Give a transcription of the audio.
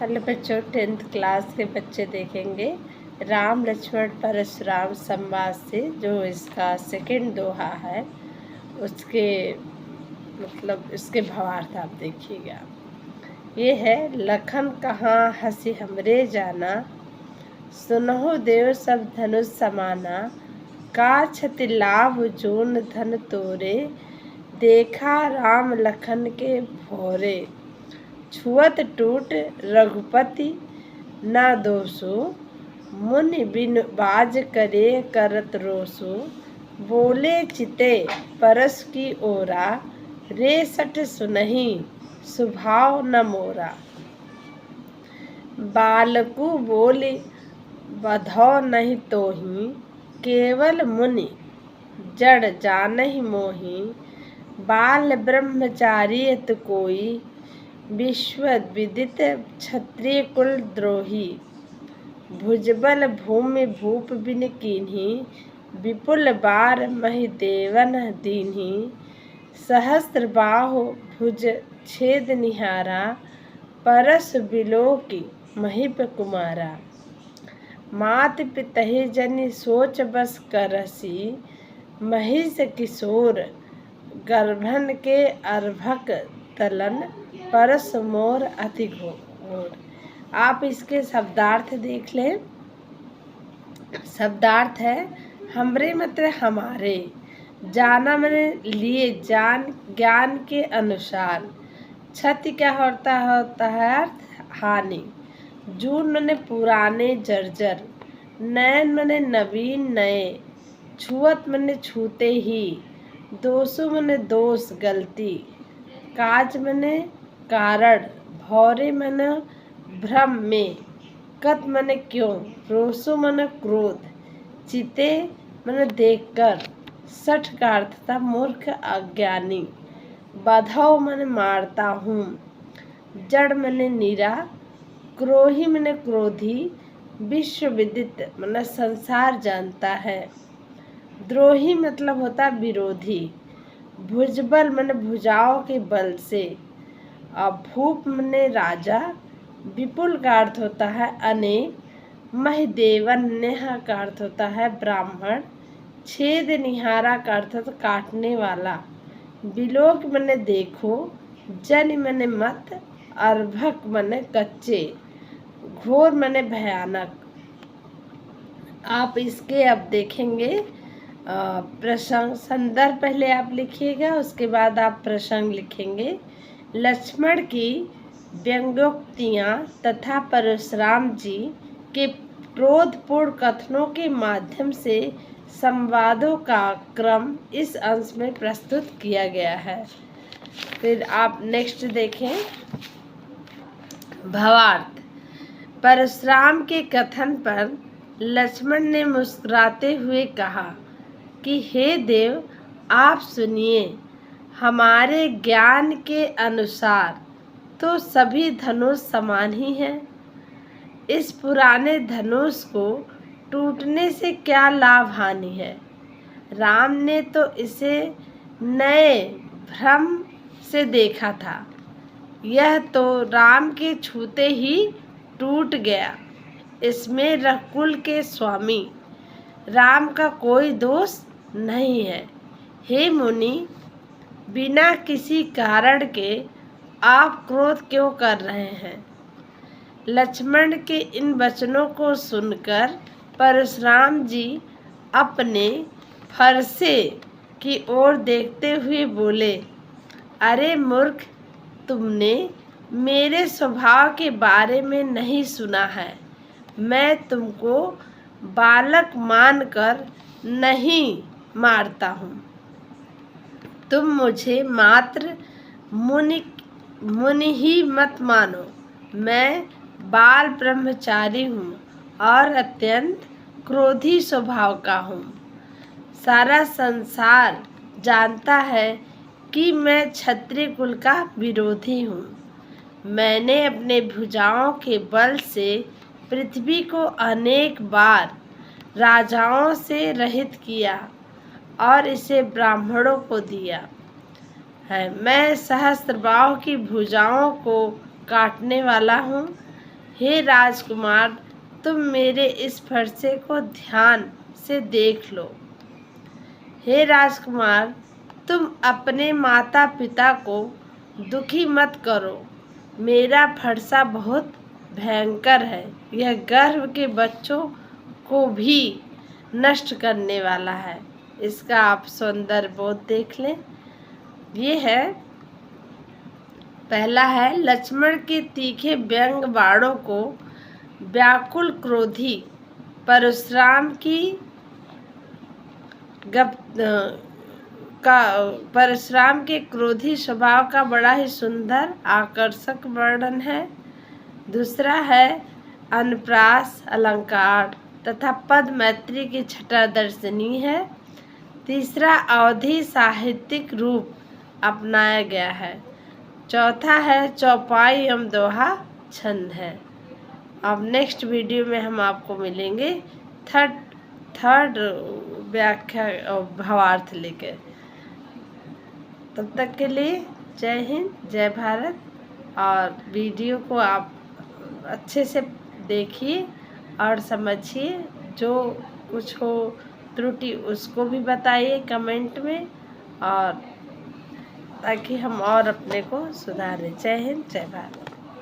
Hello बच्चों, 10th class के बच्चे देखेंगे राम लक्ष्मण परशुराम संवाद से जो इसका सेकंड दोहा है उसके इसके भावार्थ आप देखिएगा। ये है, लखन कहाँ हंसी हमरे जाना, सुनहु देव सब धनुष समाना, का क्षति लाभ जोन धन तोरे, देखा राम लखन के भोरे, छुअत टूट रघुपति न दोषो, मुनि बिन बाज करे करत रोसो, बोले चिते परस की ओरा, रे सठ सुनहि सुभाव न मोरा। बालकु बोले बधौ नहीं तोहि, केवल मुनि जड़ जानहि मोहि, बाल ब्रह्मचारियत कोई, विश्व विदित क्षत्रिय कुल द्रोही, भुजबल भूमि भूप बिन कीन्ही, विपुल बार महि देवन दीन्ही, सहस्त्र बाहु भुज छेद निहारा, परस बिलोकी महिप कुमारा, मात पितहि जनि सोच बस करसी, महिष किशोर गर्भन के अर्भक तलन, परस मोर अति घोर। आप इसके शब्दार्थ देख लें। शब्दार्थ है, हमरे मतलब हमारे, जाना मैंने लिए, जान ज्ञान के अनुसार, क्षति क्या होता है अर्थ हानि, जून मैंने पुराने जर्जर, नयन मैंने नवीन नए, छुअत मैंने छूते ही, दोषु मैंने दोष गलती, काज मैंने कारण, भौरे मैंने भ्रम में, कत मैंने क्यों, रोसो मैंने क्रोध, चिते मैंने देखकर, सठ का अर्थ था मूर्ख अज्ञानी, बधाओ मैंने मारता हूँ, जड़ मैंने नीरा, क्रोही मैंने क्रोधी, विश्व विदित मैंने संसार जानता है, द्रोही मतलब होता विरोधी, भुजबल मैंने भुजाओं के बल से, भूप मैंने राजा, विपुल का अर्थ होता है अनेक, महिदेवन नेहा का अर्थ होता है ब्राह्मण, छेद निहारा का अर्थ होता काटने वाला, बिलोक मैंने देखो, जन मैंने मत, अर्भक मैंने कच्चे, घोर मैंने भयानक। आप इसके अब देखेंगे प्रसंग, संदर्भ पहले आप लिखिएगा, उसके बाद आप प्रसंग लिखेंगे। लक्ष्मण की व्यंग्योक्तियाँ तथा परशुराम जी के क्रोधपूर्ण कथनों के माध्यम से संवादों का क्रम इस अंश में प्रस्तुत किया गया है। फिर आप नेक्स्ट देखें। भावार्थ, परशुराम के कथन पर लक्ष्मण ने मुस्कुराते हुए कहा कि हे देव, आप सुनिए, हमारे ज्ञान के अनुसार तो सभी धनुष समान ही हैं। इस पुराने धनुष को टूटने से क्या लाभ हानि है? राम ने तो इसे नए भ्रम से देखा था, यह तो राम के छूते ही टूट गया। इसमें रघुकुल के स्वामी राम का कोई दोष नहीं है। हे मुनि, बिना किसी कारण के आप क्रोध क्यों कर रहे हैं? लक्ष्मण के इन वचनों को सुनकर परशुराम जी अपने फरसे की ओर देखते हुए बोले, अरे मूर्ख, तुमने मेरे स्वभाव के बारे में नहीं सुना है। मैं तुमको बालक मानकर नहीं मारता हूँ। तुम मुझे मात्र मुनि ही मत मानो। मैं बाल ब्रह्मचारी हूँ और अत्यंत क्रोधी स्वभाव का हूँ। सारा संसार जानता है कि मैं क्षत्रिय कुल का विरोधी हूँ। मैंने अपने भुजाओं के बल से पृथ्वी को अनेक बार राजाओं से रहित किया और इसे ब्राह्मणों को दिया है। मैं सहस्त्रबाहु की भुजाओं को काटने वाला हूँ। हे राजकुमार, तुम मेरे इस फरसे को ध्यान से देख लो। हे राजकुमार, तुम अपने माता पिता को दुखी मत करो। मेरा फरसा बहुत भयंकर है। यह गर्भ के बच्चों को भी नष्ट करने वाला है। इसका आप सौंदर्य बोध देख लें। ये है, पहला है, लक्ष्मण के तीखे व्यंग बाणों को व्याकुल क्रोधी परशुराम के क्रोधी स्वभाव का बड़ा ही सुंदर आकर्षक वर्णन है। दूसरा है, अनप्रास अलंकार तथा पद मैत्री की छटा दर्शनीय है। तीसरा, अवधि साहित्यिक रूप अपनाया गया है। चौथा है, चौपाई एवं दोहा छंद है। अब नेक्स्ट वीडियो में हम आपको मिलेंगे थर्ड व्याख्या और भावार्थ लेकर। तब तक के लिए जय हिंद, जय भारत। और वीडियो को आप अच्छे से देखिए और समझिए। जो कुछ हो त्रुटि उसको भी बताइए कमेंट में, और ताकि हम और अपने को सुधारें। जय हिंद, जय भारत।